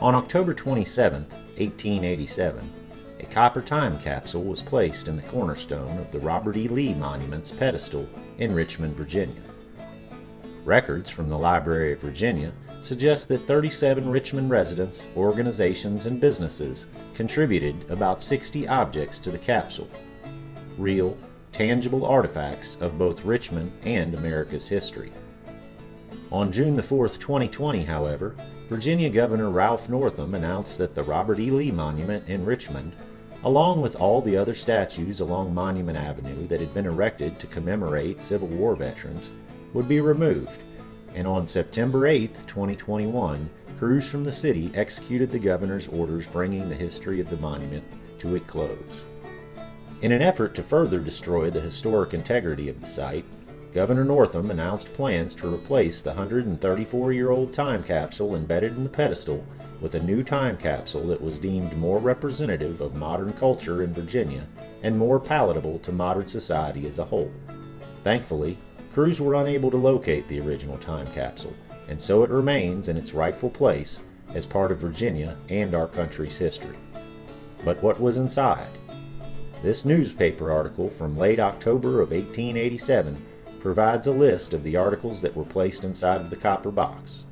On October 27, 1887, a copper time capsule was placed in the cornerstone of the Robert E. Lee Monument's pedestal in Richmond, Virginia. Records from the Library of Virginia suggest that 37 Richmond residents, organizations, and businesses contributed about 60 objects to the capsule, real, tangible artifacts of both Richmond and America's history. On June 4, 2020, however, Virginia Governor Ralph Northam announced that the Robert E. Lee Monument in Richmond, along with all the other statues along Monument Avenue that had been erected to commemorate Civil War veterans, would be removed, and on September 8, 2021, crews from the city executed the governor's orders bringing the history of the monument to a close. In an effort to further destroy the historic integrity of the site, Governor Northam announced plans to replace the 134-year-old time capsule embedded in the pedestal with a new time capsule that was deemed more representative of modern culture in Virginia and more palatable to modern society as a whole. Thankfully, crews were unable to locate the original time capsule, and so it remains in its rightful place as part of Virginia and our country's history. But what was inside? This newspaper article from late October of 1887 provides a list of the articles that were placed inside of the copper box.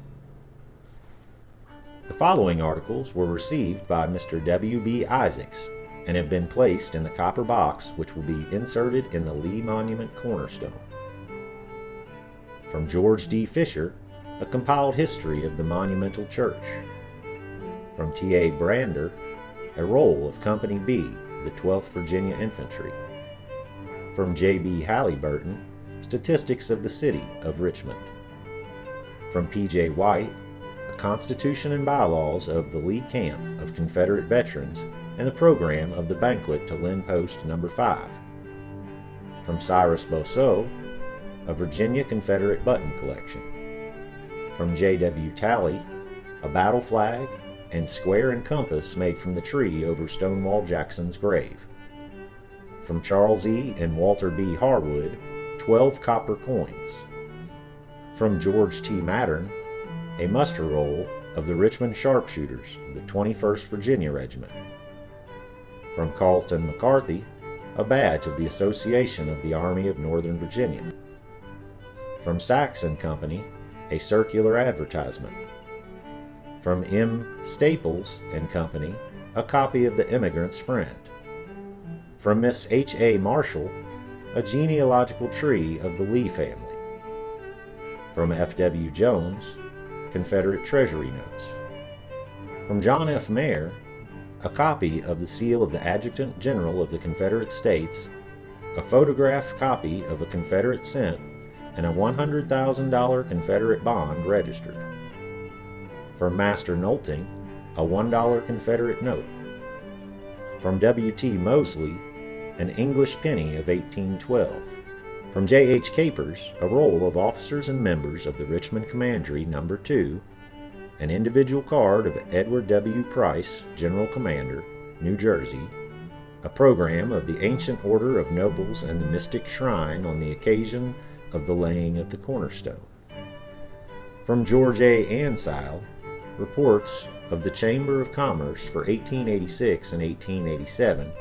The following articles were received by Mr. W.B. Isaacs and have been placed in the copper box, which will be inserted in the Lee Monument cornerstone. From George D. Fisher, a compiled history of the monumental church. From T.A. Brander, a roll of Company B, the 12th Virginia Infantry. From J.B. Halliburton, Statistics of the City of Richmond. From P.J. White, a Constitution and Bylaws of the Lee Camp of Confederate Veterans and the program of the banquet to Lynn Post No. 5. From Cyrus Bousseau, a Virginia Confederate button collection. From J.W. Talley, a battle flag and square and compass made from the tree over Stonewall Jackson's grave. From Charles E. and Walter B. Harwood, 12 copper coins. From George T. Mattern, a muster roll of the Richmond Sharpshooters, the 21st Virginia Regiment. From Carlton McCarthy, a badge of the Association of the Army of Northern Virginia. From Sachs and Company, a circular advertisement. From M. Staples and Company, a copy of The Immigrant's Friend. From Miss H. A. Marshall, a genealogical tree of the Lee family. From F. W. Jones, Confederate Treasury notes. From John F. Mayer, a copy of the seal of the Adjutant General of the Confederate States, a photographed copy of a Confederate cent, and a $100,000 Confederate bond registered. From Master Nolting, a $1 Confederate note. From W. T. Mosley, an English penny of 1812. From J. H. Capers, a roll of officers and members of the Richmond Commandery No. 2, an individual card of Edward W. Price, General Commander, New Jersey, a program of the Ancient Order of Nobles and the Mystic Shrine on the occasion of the laying of the cornerstone. From George A. Ansile, reports of the Chamber of Commerce for 1886 and 1887,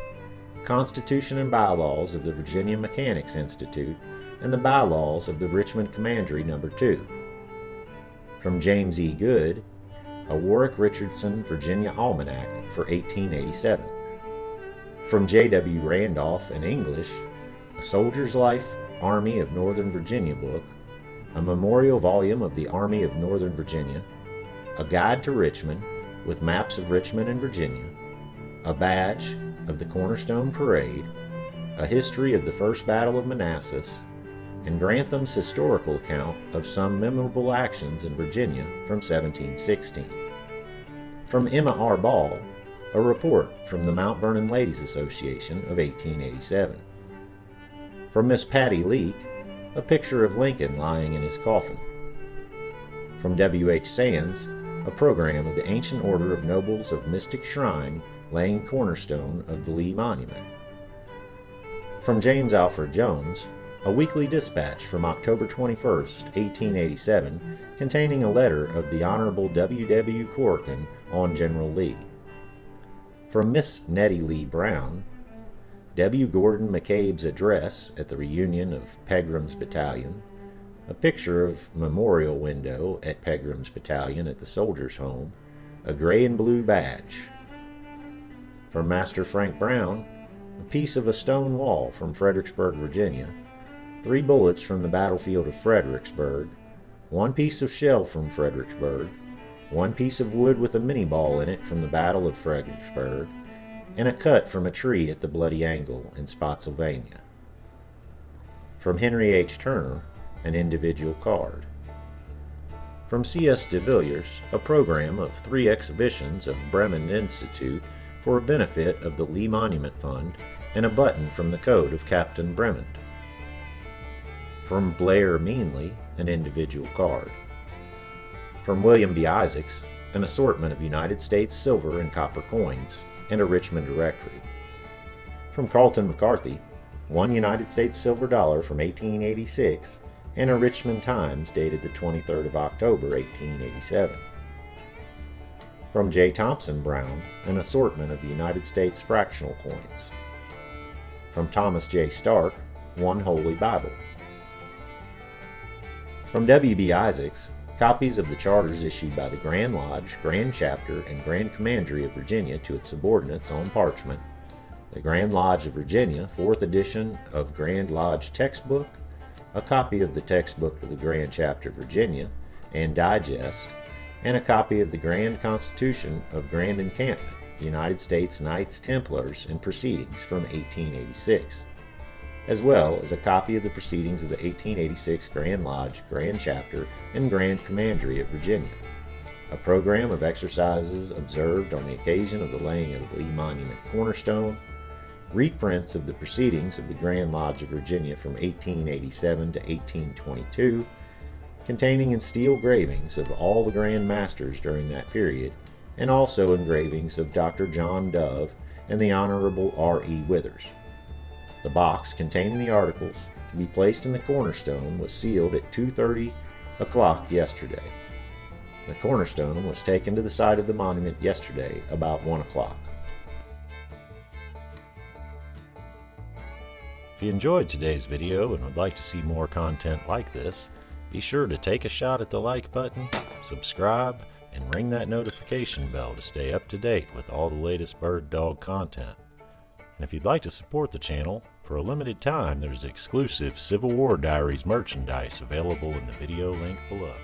Constitution and Bylaws of the Virginia Mechanics Institute, and the Bylaws of the Richmond Commandery No. 2. From James E. Good, a Warwick Richardson Virginia Almanac for 1887. From J. W. Randolph in English, A Soldier's Life, Army of Northern Virginia book, a memorial volume of the Army of Northern Virginia, a guide to Richmond with maps of Richmond and Virginia, a badge of the Cornerstone Parade, a history of the First Battle of Manassas, and Grantham's historical account of some memorable actions in Virginia from 1716. From Emma R. Ball, a report from the Mount Vernon Ladies Association of 1887. From Miss Patty Leake, a picture of Lincoln lying in his coffin. From W. H. Sands, a program of the Ancient Order of Nobles of Mystic Shrine laying cornerstone of the Lee Monument. From James Alfred Jones, a weekly dispatch from October 21st, 1887, containing a letter of the Honorable W. W. Corrigan on General Lee. From Miss Nettie Lee Brown, W. Gordon McCabe's address at the reunion of Pegram's Battalion, a picture of memorial window at Pegram's Battalion at the Soldiers' Home, a gray and blue badge. From Master Frank Brown, a piece of a stone wall from Fredericksburg, Virginia, 3 bullets from the battlefield of Fredericksburg, 1 piece of shell from Fredericksburg, 1 piece of wood with a mini ball in it from the Battle of Fredericksburg, and a cut from a tree at the Bloody Angle in Spotsylvania. From Henry H. Turner, an individual card. From C.S. de Villiers, a program of 3 exhibitions of Bremen Institute for a benefit of the Lee Monument Fund, and a button from the code of Captain Bremond. From Blair Meanley, an individual card. From William B. Isaacs, an assortment of United States silver and copper coins, and a Richmond directory. From Carlton McCarthy, 1 United States silver dollar from 1886, and a Richmond Times dated the 23rd of October, 1887. From J. Thompson Brown, an assortment of United States fractional coins. From Thomas J. Stark, 1 Holy Bible. From W. B. Isaacs, copies of the charters issued by the Grand Lodge, Grand Chapter, and Grand Commandery of Virginia to its subordinates on parchment, the Grand Lodge of Virginia, 4th edition of Grand Lodge textbook, a copy of the textbook of the Grand Chapter of Virginia, and digest, and a copy of the Grand Constitution of Grand Encampment, United States Knights Templars and Proceedings from 1886, as well as a copy of the proceedings of the 1886 Grand Lodge, Grand Chapter, and Grand Commandery of Virginia, a program of exercises observed on the occasion of the laying of the Lee Monument cornerstone, reprints of the proceedings of the Grand Lodge of Virginia from 1887 to 1822, containing in steel engravings of all the Grand Masters during that period, and also engravings of Dr. John Dove and the Honorable R.E. Withers. The box containing the articles to be placed in the cornerstone was sealed at 2:30 o'clock yesterday. The cornerstone was taken to the site of the monument yesterday about 1 o'clock. If you enjoyed today's video and would like to see more content like this, be sure to take a shot at the like button, subscribe, and ring that notification bell to stay up to date with all the latest BirdDogg content. And if you'd like to support the channel, for a limited time there's exclusive Civil War Diaries merchandise available in the video link below.